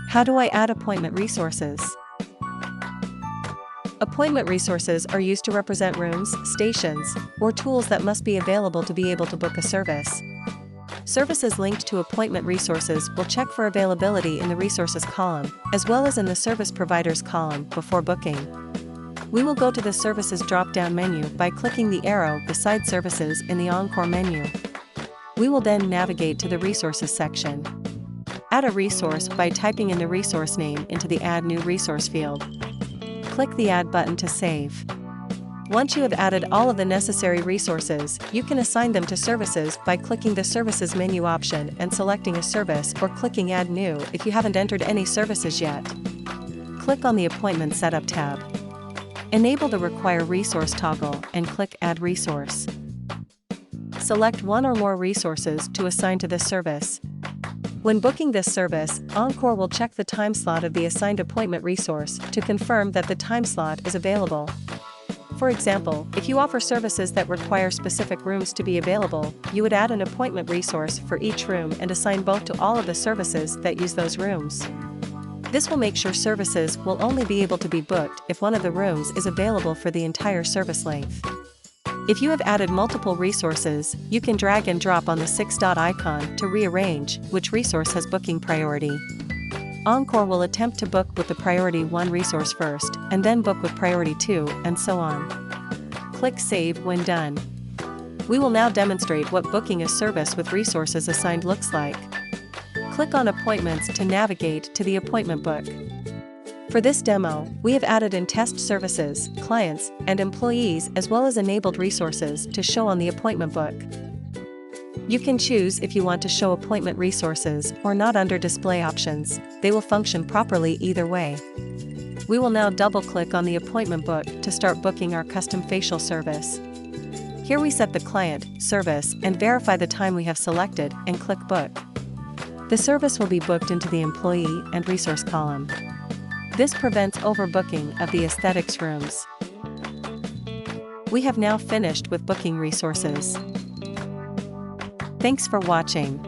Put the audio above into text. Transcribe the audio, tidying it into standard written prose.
How do I add appointment resources? Appointment resources are used to represent rooms, stations, or tools that must be available to be able to book a service. Services linked to appointment resources will check for availability in the Resources column, as well as in the Service Providers column before booking. We will go to the Services drop-down menu by clicking the arrow beside Services in the Encore menu. We will then navigate to the Resources section. Add a resource by typing in the resource name into the Add New Resource field. Click the Add button to save. Once you have added all of the necessary resources, you can assign them to services by clicking the Services menu option and selecting a service, or clicking Add New if you haven't entered any services yet. Click on the Appointment Setup tab. Enable the Require Resource toggle and click Add Resource. Select one or more resources to assign to this service. When booking this service, Encore will check the time slot of the assigned appointment resource to confirm that the time slot is available. For example, if you offer services that require specific rooms to be available, you would add an appointment resource for each room and assign both to all of the services that use those rooms. This will make sure services will only be able to be booked if one of the rooms is available for the entire service length. If you have added multiple resources, you can drag and drop on the 6-dot icon to rearrange which resource has booking priority. Encore will attempt to book with the Priority 1 resource first, and then book with Priority 2, and so on. Click Save when done. We will now demonstrate what booking a service with resources assigned looks like. Click on Appointments to navigate to the appointment book. For this demo, we have added in test services, clients, and employees, as well as enabled resources to show on the appointment book. You can choose if you want to show appointment resources or not under Display Options. They will function properly either way. We will now double-click on the appointment book to start booking our custom facial service. Here we set the client, service, and verify the time we have selected, and click Book. The service will be booked into the Employee and Resource column. This prevents overbooking of the aesthetics rooms. We have now finished with booking resources. Thanks for watching.